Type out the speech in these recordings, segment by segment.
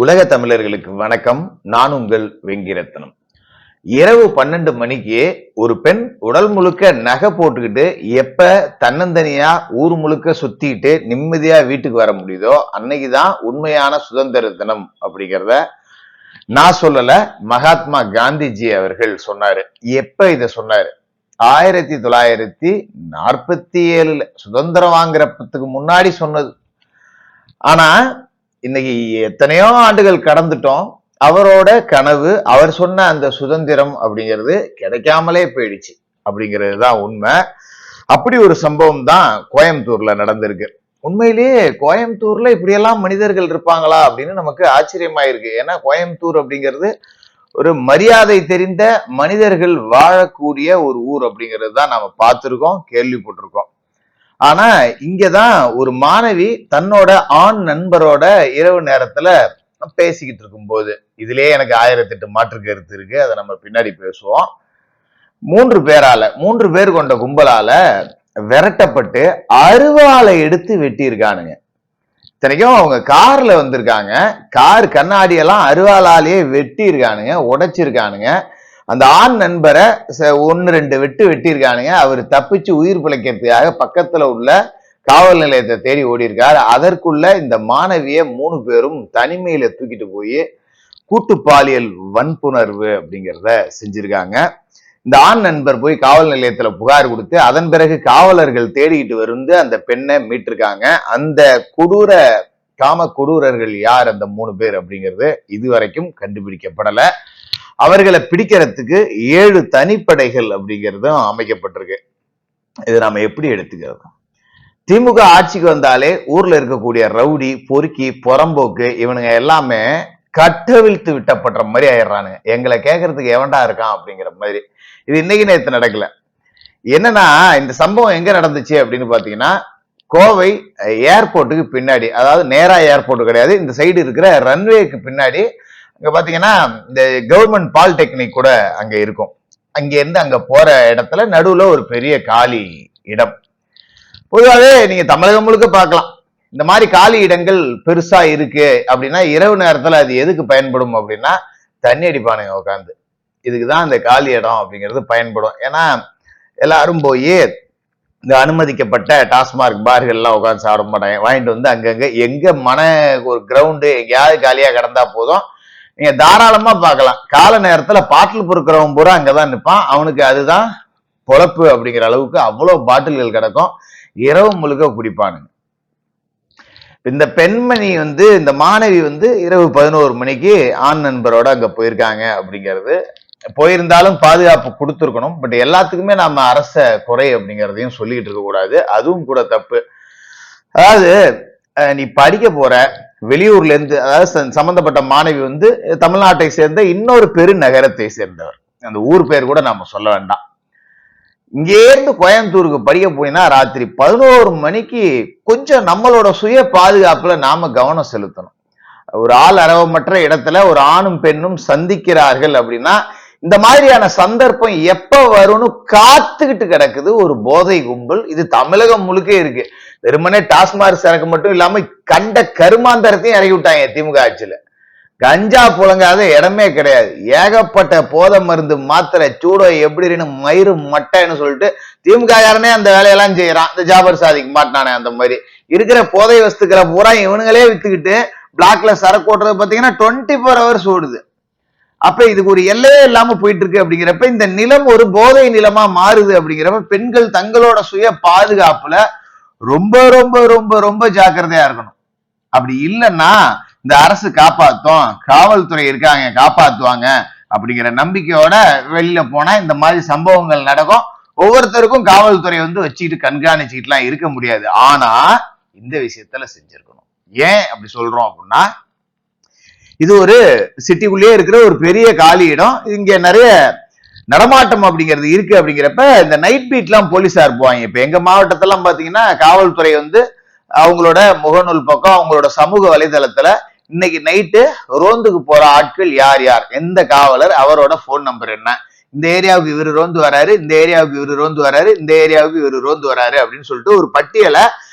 உலக தமிழர்களுக்கு வணக்கம். நான் உங்கள் வெங்கிரத்னம். இரவு 12 மணிக்கு ஒரு பெண் உடல் முழுக்க நகை போட்டுக்கிட்டு எப்ப தன்னந்தனியா ஊர் முழுக்க சுத்திட்டு நிம்மதியா வீட்டுக்கு வர முடியுதோ அன்னைக்குதான் உண்மையான சுதந்திர தினம் அப்படிங்கிறத நான் சொல்லல, மகாத்மா காந்திஜி அவர்கள் சொன்னாரு. எப்ப இத சொன்னாரு? 1947 சுதந்திரம் வாங்குறதுக்கு முன்னாடி சொன்னது. ஆனா இன்னைக்கு எத்தனையோ ஆண்டுகள் கடந்துட்டோம். அவரோட கனவு, அவர் சொன்ன அந்த சுதந்திரம் அப்படிங்கிறது கிடைக்காமலே போயிடுச்சு அப்படிங்கிறது தான் உண்மை. அப்படி ஒரு சம்பவம் தான் கோயம்புத்தூர்ல நடந்திருக்கு. உண்மையிலேயே கோயம்புத்தூர்ல இப்படியெல்லாம் மனிதர்கள் இருப்பாங்களா அப்படின்னு நமக்கு ஆச்சரியமாயிருக்கு. ஏன்னா கோயம்புத்தூர் அப்படிங்கிறது ஒரு மரியாதை தெரிந்த மனிதர்கள் வாழக்கூடிய ஒரு ஊர் அப்படிங்கிறது தான் நாம பார்த்திருக்கோம், கேள்விப்பட்டிருக்கோம். ஆனா இங்கதான் ஒரு மாணவி தன்னோட ஆண் நண்பரோட இரவு நேரத்துல பேசிக்கிட்டு இருக்கும் போது, இதுலயே எனக்கு 1008 மாற்று கருத்து இருக்கு, அதை நம்ம பின்னாடி பேசுவோம். 3 பேர் கொண்ட கும்பலால விரட்டப்பட்டு அருவாளை எடுத்து வெட்டி இருக்கானுங்க. இத்தனைக்கும் அவங்க கார்ல வந்திருக்காங்க. கார் கண்ணாடி எல்லாம் அருவாளாலேயே வெட்டி இருக்கானுங்க, உடைச்சிருக்கானுங்க. அந்த ஆண் நண்பரை 1-2 வெட்டி இருக்கானுங்க. அவர் தப்பிச்சு உயிர் பிழைக்கிறதுக்காக பக்கத்துல உள்ள காவல் நிலையத்தை தேடி ஓடி இருக்காரு. அதற்குள்ள இந்த மாணவிய 3 பேரும் தனிமையில தூக்கிட்டு போய் கூட்டு பாலியல் வன்புணர்வு அப்படிங்கிறத செஞ்சிருக்காங்க. இந்த ஆண் நண்பர் போய் காவல் நிலையத்துல புகார் கொடுத்து அதன் பிறகு காவலர்கள் தேடிக்கிட்டு வந்து அந்த பெண்ணை மீட்டிருக்காங்க. அந்த காம கொடூரர்கள் யார் அந்த 3 பேர் அப்படிங்கிறது இதுவரைக்கும் கண்டுபிடிக்கப்படல. அவர்களை பிடிக்கிறதுக்கு 7 தனிப்படைகள் அப்படிங்கிறதும் அமைக்கப்பட்டிருக்கு. இது நாம எப்படி எடுத்துக்கிறது? திமுக ஆட்சிக்கு வந்தாலே ஊர்ல இருக்கக்கூடிய ரவுடி, பொறுக்கி, புறம்போக்கு இவனுங்க எல்லாமே கட்டவிழ்த்து விட்டப்படுற மாதிரி ஆயிடுறானுங்க. எங்களை கேட்கறதுக்கு எவன்டா இருக்கான் அப்படிங்கிற மாதிரி. இது இன்னைக்கு நேற்று நடக்கல. என்னன்னா இந்த சம்பவம் எங்க நடந்துச்சு அப்படின்னு பாத்தீங்கன்னா, கோவை ஏர்போர்ட்டுக்கு பின்னாடி, அதாவது நேரா ஏர்போர்ட் கிடையாது, இந்த சைடு இருக்கிற ரன்வேக்கு பின்னாடி அங்க பாத்தீங்கன்னா இந்த கவர்மெண்ட் பாலிடெக்னிக் கூட அங்க இருக்கும். அங்க இருந்து அங்க போற இடத்துல நடுவுல ஒரு பெரிய காலி இடம். பொதுவாகவே நீங்க தமிழகம் முழுக்க பார்க்கலாம், இந்த மாதிரி காலி இடங்கள் பெருசா இருக்கு அப்படின்னா இரவு நேரத்துல அது எதுக்கு பயன்படும் அப்படின்னா, தண்ணி அடிப்பானுங்க உட்காந்து. இதுக்குதான் இந்த காலி இடம் அப்படிங்கிறது பயன்படும். ஏன்னா எல்லாரும் போய் இந்த அனுமதிக்கப்பட்ட டாஸ்மார்க் பார்கள் எல்லாம் உட்காந்து சாப்பிட மாட்டாங்க. வாங்கிட்டு வந்து அங்கங்க எங்க ஒரு கிரவுண்டு எங்கேயாவது காலியா கிடந்தா போதும், நீங்க தாராளமா பார்க்கலாம். கால நேரத்துல பாட்டில் பொறுக்கிறவன் பூரா அங்கதான் நிற்பான். அவனுக்கு அதுதான் பொழப்பு அப்படிங்கிற அளவுக்கு அவ்வளவு பாட்டில்கள் கிடக்கும். இரவு முழுக்க குடிப்பானுங்க. இந்த பெண்மணி இந்த மாணவி இரவு 11 மணிக்கு ஆண் நண்பரோட அங்க போயிருக்காங்க அப்படிங்கிறது. போயிருந்தாலும் பாதுகாப்பு கொடுத்துருக்கணும். பட் எல்லாத்துக்குமே நாம அரச குறை அப்படிங்கிறதையும் சொல்லிக்கிட்டு இருக்க கூடாது. அதுவும் கூட தப்பு. அதாவது நீ படிக்க போற வெளியூர்ல இருந்து, அதாவது சம்பந்தப்பட்ட மாணவி தமிழ்நாட்டை சேர்ந்த இன்னொரு பெருநகரத்தை சேர்ந்தவர். அந்த ஊர் பேர் கூட நாம சொல்ல வேண்டாம். இங்கே இருந்து கோயம்புத்தூருக்கு படிக்க போயினா ராத்திரி 11 மணிக்கு கொஞ்சம் நம்மளோட சுய பாதுகாப்புல நாம கவனம் செலுத்தணும். ஒரு ஆள் அரவமற்ற இடத்துல ஒரு ஆணும் பெண்ணும் சந்திக்கிறார்கள் அப்படின்னா இந்த மாதிரியான சந்தர்ப்பம் எப்ப வரும்னு காத்துக்கிட்டு கிடக்குது ஒரு போதை கும்பல். இது தமிழகம் முழுக்க இருக்கு. வெறுமனே டாஸ்மாக் சரக்கு மட்டும் இல்லாம கண்ட கருமாந்தரத்தையும் இறக்கி விட்டாங்க திமுக ஆட்சியில. கஞ்சா புழங்காத இடமே கிடையாது. ஏகப்பட்ட போதை மருந்து, மாத்திரை, சூடோ எப்படின்னு மயிறு மட்டைன்னு சொல்லிட்டு திமுக காரனே அந்த வேலையெல்லாம் செய்யறான். இந்த ஜாபர் சாதிக்கு மாட்டானே அந்த மாதிரி இருக்கிற போதை வஸ்துக்களை பூரா இவனுங்களே வித்துக்கிட்டு பிளாக்ல சரக்கு ஓட்டுறது பாத்தீங்கன்னா 24 hours ஓடுது. அப்ப இதுக்கு ஒரு எல்லையே இல்லாம போயிட்டு இருக்கு. அப்படிங்கிறப்ப இந்த நிலம் ஒரு போதை நிலமா மாறுது. அப்படிங்கிறப்ப பெண்கள் தங்களோட சுய பாதுகாப்புல ரொம்ப ரொம்ப ரொம்ப ரொம்ப ஜாக்கிரதையா இருக்கணும். அப்படி இல்லைன்னா இந்த அரசு காப்பாத்தும், காவல்துறை இருக்காங்க காப்பாத்துவாங்க அப்படிங்கிற நம்பிக்கையோட வெளியில போனா இந்த மாதிரி சம்பவங்கள் நடக்கும். ஒவ்வொருத்தருக்கும் காவல்துறை வச்சுக்கிட்டு கண்காணிச்சுக்கிட்டு எல்லாம் இருக்க முடியாது. ஆனா இந்த விஷயத்துல செஞ்சிருக்கணும். ஏன் அப்படி சொல்றோம் அப்படின்னா, இது ஒரு சிட்டிக்குள்ளேயே இருக்கிற ஒரு பெரிய காலி இடம். இங்க நிறைய நடமாட்டம் அப்படிங்கிறது இருக்கு. அப்படிங்கிறப்ப இந்த நைட் பீட் எல்லாம் போலீஸார் போவாங்க. இப்ப எங்க மாவட்டத்தெல்லாம் பாத்தீங்கன்னா காவல்துறை அவங்களோட முகநூல் பக்கம், அவங்களோட சமூக வலைதளத்துல இன்னைக்கு நைட்டு ரோந்துக்கு போற ஆட்கள் யார் யார், எந்த காவலர், அவரோட போன் நம்பர் என்ன, இந்த ஏரியாவுக்கு இவரு ரோந்து வராரு, இந்த ஏரியாவுக்கு இவரு ரோந்து வராரு, இந்த ஏரியாவுக்கு இவரு ரோந்து வராரு அப்படின்னு சொல்லிட்டு ஒரு பட்டியலை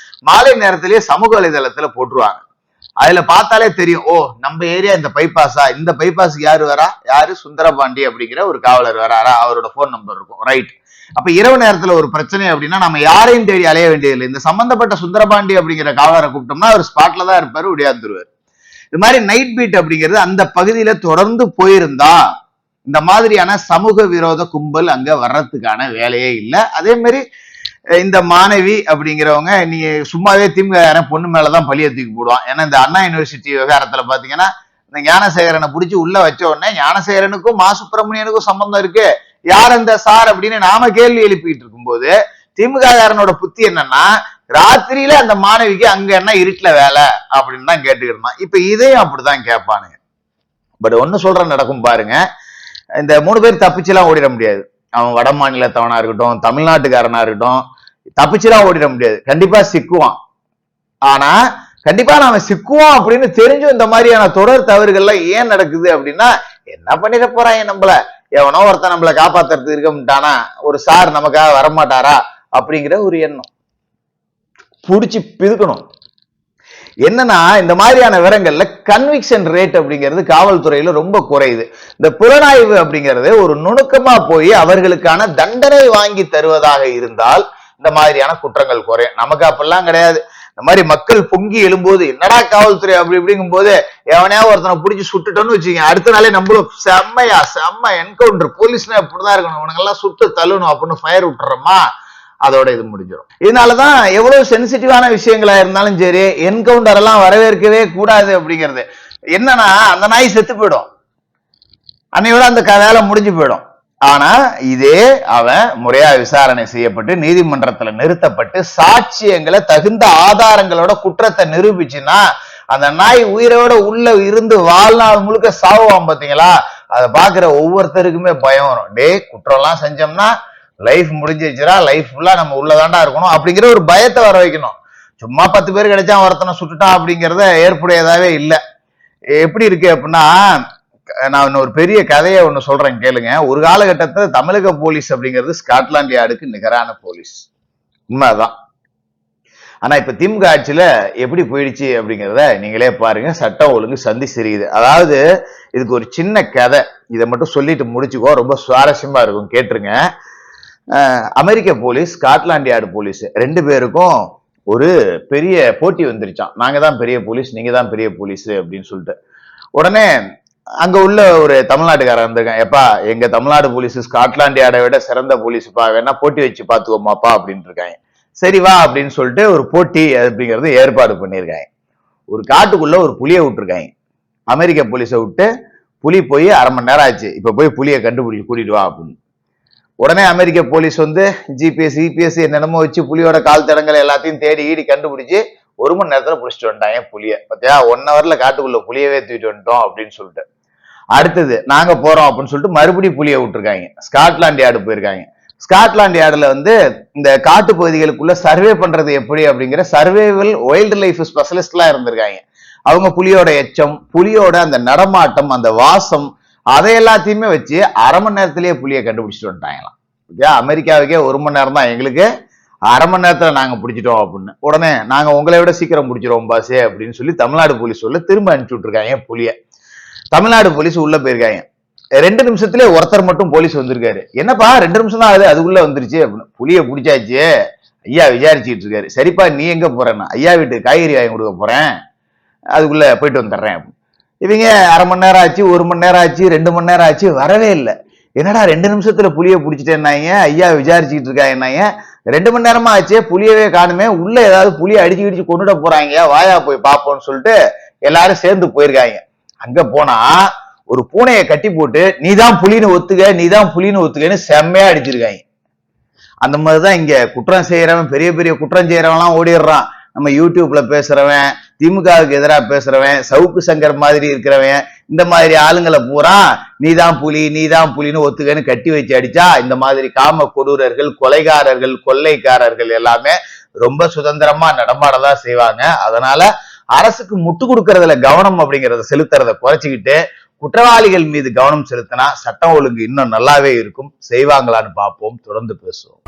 மாலை நேரத்திலேயே சமூக வலைதளத்துல போட்டுருவாங்க. அதுல பார்த்தாலே தெரியும், ஓ நம்ம ஏரியா இந்த பைபாஸா, இந்த பைபாஸுக்கு யாரு வரா, யாரு சுந்தரபாண்டி அப்படிங்கிற ஒரு காவலர் வராரா, அவரோட போன் நம்பர் இருக்கும். ரைட். அப்ப இரவு நேரத்துல ஒரு பிரச்சனை அப்படின்னா நம்ம யாரையும் தேடி அலைய வேண்டியதில்லை. இந்த சம்பந்தப்பட்ட சுந்தரபாண்டி அப்படிங்கிற காவலரை கூப்பிட்டோம்னா அவர் ஸ்பாட்ல தான் இருப்பாரு, உடையாந்துருவார். இது மாதிரி நைட் பீட் அப்படிங்கிறது அந்த பகுதியில தொடர்ந்து போயிருந்தா இந்த மாதிரியான சமூக விரோத கும்பல் அங்க வர்றதுக்கான வேலையே இல்லை. அதே மாதிரி இந்த மாணவி அப்படிங்கிறவங்க நீங்க சும்மாவே திமுக பொண்ணு மேலதான் பழிய தூக்கி போடுவான். ஏன்னா இந்த அண்ணா யூனிவர்சிட்டி விவகாரத்துல பாத்தீங்கன்னா இந்த ஞானசேகரனை பிடிச்சி உள்ள வச்ச உடனே ஞானசேகரனுக்கும் மா சுப்பிரமணியனுக்கும் சம்பந்தம் இருக்கு, யார் அந்த சார் அப்படின்னு நாம கேள்வி எழுப்பிட்டு இருக்கும்போது திமுக காரனோட புத்தி என்னன்னா ராத்திரியில அந்த மாணவிக்கு அங்க என்ன இருட்டுல வேலை அப்படின்னு தான் கேட்டுக்கிட்டான். இப்ப இதையும் அப்படிதான் கேட்பானுங்க. பட் ஒன்னு சொல்ற நடக்கும் பாருங்க, இந்த 3 பேர் தப்பிச்சுலாம் ஓடிட முடியாது. அவன் வட மாநிலத்தவனா இருக்கட்டும், தமிழ்நாட்டுக்காரனா இருக்கட்டும், தப்பிச்சுலாம் ஓடிட முடியாது. கண்டிப்பா சிக்குவான். ஆனா கண்டிப்பா நாம சிக்குவோம் அப்படின்னு தெரிஞ்சும் இந்த மாதிரியான தொடர் தவறுகள்லாம் ஏன் நடக்குது அப்படின்னா, என்ன பண்ணிட போறாங்க நம்மள, எவனோ ஒருத்தன் நம்மளை காப்பாத்துறது இருக்க மாட்டானா, ஒரு சார் நமக்காக வரமாட்டாரா அப்படிங்கிற ஒரு எண்ணம் புடிச்சு பிதுக்கணும். என்னன்னா இந்த மாதிரியான விவரங்கள்ல கன்விக்ஷன் ரேட் அப்படிங்கிறது காவல்துறையில ரொம்ப குறையுது. இந்த புலனாய்வு அப்படிங்கிறது ஒரு நுணுக்கமா போய் அவர்களுக்கான தண்டனை வாங்கி தருவதாக இருந்தால் இந்த மாதிரியான குற்றங்கள் குறையும். நமக்கு அப்பெல்லாம் கிடையாது. இந்த மாதிரி மக்கள் பொங்கி எழும்போது என்னடா காவல்துறை அப்படி இப்படிங்கும் போது எவனையா ஒருத்தனை பிடிச்சி சுட்டுட்டோன்னு வச்சுக்கோங்க, அடுத்த நாளே நம்மளும் செம்ம என்கவுண்டர், போலீஸ்னா இப்படிதான் இருக்கணும், இவனுங்கெல்லாம் சுட்டு தள்ளணும் அப்படின்னு ஃபயர் விட்டுறோமா, அதோட இது முடிஞ்சிடும். இதனாலதான் எவ்வளவு சென்சிட்டிவான விஷயங்களா இருந்தாலும் சரி என்கவுண்டர் எல்லாம் வரவேற்கவே கூடாது அப்படிங்கிறது. என்னன்னா அந்த நாய் செத்து போயிடும், அன்னையோட அந்த வேலை முடிஞ்சு போயிடும். ஆனா இதே அவன் முறையா விசாரணை செய்யப்பட்டு நீதிமன்றத்துல நிறுத்தப்பட்டு சாட்சியங்களை தகுந்த ஆதாரங்களோட குற்றத்தை நிரூபிச்சுன்னா அந்த நாய் உயிரோட உள்ள இருந்து வாழ்நாள் முழுக்க சாவுவான். பாத்தீங்களா, அதை பாக்குற ஒவ்வொருத்தருக்குமே பயம் வரும். டே குற்றம் எல்லாம் செஞ்சோம்னா லைஃப் முடிஞ்சிருச்சுரா, லைஃப் ஃபுல்லா நம்ம உள்ளதாண்டா இருக்கணும் அப்படிங்கிற ஒரு பயத்தை வர வைக்கணும். சும்மா 10 பேர் கிடைச்சா ஒருத்தனை சுட்டுட்டான் அப்படிங்கிறத ஏற்புடையதாவே இல்லை. எப்படி இருக்கு அப்படின்னா, நான் ஒரு பெரிய கதையை ஒண்ணு சொல்றேன் கேளுங்க. ஒரு காலகட்டத்தில் தமிழக போலீஸ் அப்படிங்கிறது ஸ்காட்லாந்து யார்டுக்கு நிகரான போலீஸ், உண்மைதான். ஆனா இப்ப திமுக ஆட்சியில எப்படி போயிடுச்சு அப்படிங்கிறத நீங்களே பாருங்க. சட்டம் ஒழுங்கு சந்தி சிரியுது. அதாவது இதுக்கு ஒரு சின்ன கதை, இதை மட்டும் சொல்லிட்டு முடிச்சுக்கோ, ரொம்ப சுவாரஸ்யமா இருக்கும், கேட்டுருங்க. அமெரிக்க போலீஸ் ஸ்காட்லாந்து யார்டு போலீஸ் 2 பேருக்கும் ஒரு பெரிய போட்டி வந்துருச்சான். நாங்க தான் பெரிய போலீஸ், நீங்க தான் பெரிய போலீஸ் அப்படின்னு சொல்லிட்டு. உடனே அங்க உள்ள ஒரு தமிழ்நாட்டுக்காரன் இருந்திருக்கான், எப்பா எங்க தமிழ்நாடு போலீஸ் ஸ்காட்லாந்து யார்டை விட சிறந்த போலீஸ்ப்பா, வேணா போட்டி வச்சு பாத்துக்கோமாப்பா அப்படின்னு இருக்காங்க. சரி வா அப்படின்னு சொல்லிட்டு ஒரு போட்டி அப்படிங்கறது ஏற்பாடு பண்ணிருக்காங்க. ஒரு காட்டுக்குள்ள ஒரு புலியை விட்டுருக்காங்க. அமெரிக்க போலீஸை விட்டு புலி போய் 1/2 மணி நேரம் ஆச்சு, இப்ப போய் புலியை கண்டுபிடிச்சு கூட்டிட்டு வா அப்படின்னு. உடனே அமெரிக்க போலீஸ் ஜிபிஎஸ் என்னென்னமோ வச்சு புலியோட கால் தடங்களை எல்லாத்தையும் தேடி ஈடி கண்டுபிடிச்சு 1 மணி நேரத்துல புடிச்சிட்டு வந்துட்டாங்க புலிய. பத்தியா 1 ஹவர்ல காட்டுக்குள்ள புலியவே தூக்கிட்டு வந்துட்டோம் அப்படின்னு சொல்லிட்டு. அடுத்தது நாங்க போறோம் அப்படின்னு சொல்லிட்டு மறுபடியும் புலியை விட்டுருக்காங்க. ஸ்காட்லாந்து யார்டு போயிருக்காங்க. ஸ்காட்லாந்து யார்டுல இந்த காட்டு பகுதிகளுக்குள்ள சர்வே பண்றது எப்படி அப்படிங்கிற சர்வேவல் வைல்டு லைஃப் ஸ்பெஷலிஸ்ட் எல்லாம் இருந்திருக்காங்க. அவங்க புலியோட எச்சம், புலியோட அந்த நடமாட்டம், அந்த வாசம், அதை எல்லாத்தையுமே வச்சு 1/2 மணி நேரத்திலேயே புலியை கண்டுபிடிச்சிட்டு வந்துட்டாங்களாம். அமெரிக்காவுக்கே 1 மணி நேரம் தான், எங்களுக்கு 1/2 மணி நேரத்துல நாங்க பிடிச்சிட்டோம் அப்படின்னு. உடனே நாங்க உங்களை விட சீக்கிரம் பிடிச்சிருவோம் பாசே அப்படின்னு சொல்லி தமிழ்நாடு போலீஸ் திரும்ப அனுப்பிச்சு விட்டுருக்காங்க புலிய. தமிழ்நாடு போலீஸ் உள்ள போயிருக்காங்க. 2 நிமிஷத்துல ஒருத்தர் மட்டும் போலீஸ் வந்திருக்காரு. என்னப்பா 2 நிமிஷம் தான் ஆகுது அதுக்குள்ள வந்துருச்சு அப்படின்னு. புலிய பிடிச்சாச்சு, ஐயா விசாரிச்சுட்டு இருக்காரு. சரிப்பா நீ எங்க போறேன்னா, ஐயா வீட்டுக்கு காய்கறி வாங்கி கொடுக்க போறேன், அதுக்குள்ள போயிட்டு வந்துடுறேன். இவங்க 1/2 மணி நேரம் ஆச்சு, 1 மணி நேரம் ஆச்சு, 2 மணி நேரம் ஆச்சு, வரவே இல்லை. என்னடா 2 நிமிஷத்துல புலிய பிடிச்சிட்டேன்னாங்க, ஐயா விசாரிச்சுட்டு இருக்காங்க. 2 மணி நேரமா ஆச்சு புலியவே காணுமே, உள்ள ஏதாவது புலியை அடிச்சு கொண்டுட போறாங்க, வாயா போய் பாப்போம்னு சொல்லிட்டு எல்லாரும் சேர்ந்து போயிருக்காங்க. அங்க போனா ஒரு பூனையை கட்டி போட்டு நீதான் புலின்னு ஒத்துக்கன்னு செம்மையா அடிச்சிருக்காங்க. அந்த மாதிரிதான் இங்க குற்றம் செய்யறவன், பெரிய பெரிய குற்றம் செய்யறவன் எல்லாம் ஓடிடுறான். நம்ம யூடியூப்ல பேசுறவன், திமுகவுக்கு எதிராக பேசுறவன், சவுக்கு சங்கர் மாதிரி இருக்கிறவன், இந்த மாதிரி ஆளுங்களை பூரா நீதான் புலின்னு ஒத்துக்கன்னு கட்டி வச்சு அடிச்சா இந்த மாதிரி காம கொடூரர்கள், கொலைகாரர்கள், கொள்ளைக்காரர்கள் எல்லாமே ரொம்ப சுதந்திரமா நடமாடதான் செய்வாங்க. அதனால அரசுக்கு முட்டு கொடுக்கறதுல கவனம் அப்படிங்கறத செலுத்துறத குறைச்சிக்கிட்டு குற்றவாளிகள் மீது கவனம் செலுத்தினா சட்டம் ஒழுங்கு இன்னும் நல்லாவே இருக்கும். செய்வாங்களான்னு பார்ப்போம். தொடர்ந்து பேசுவோம்.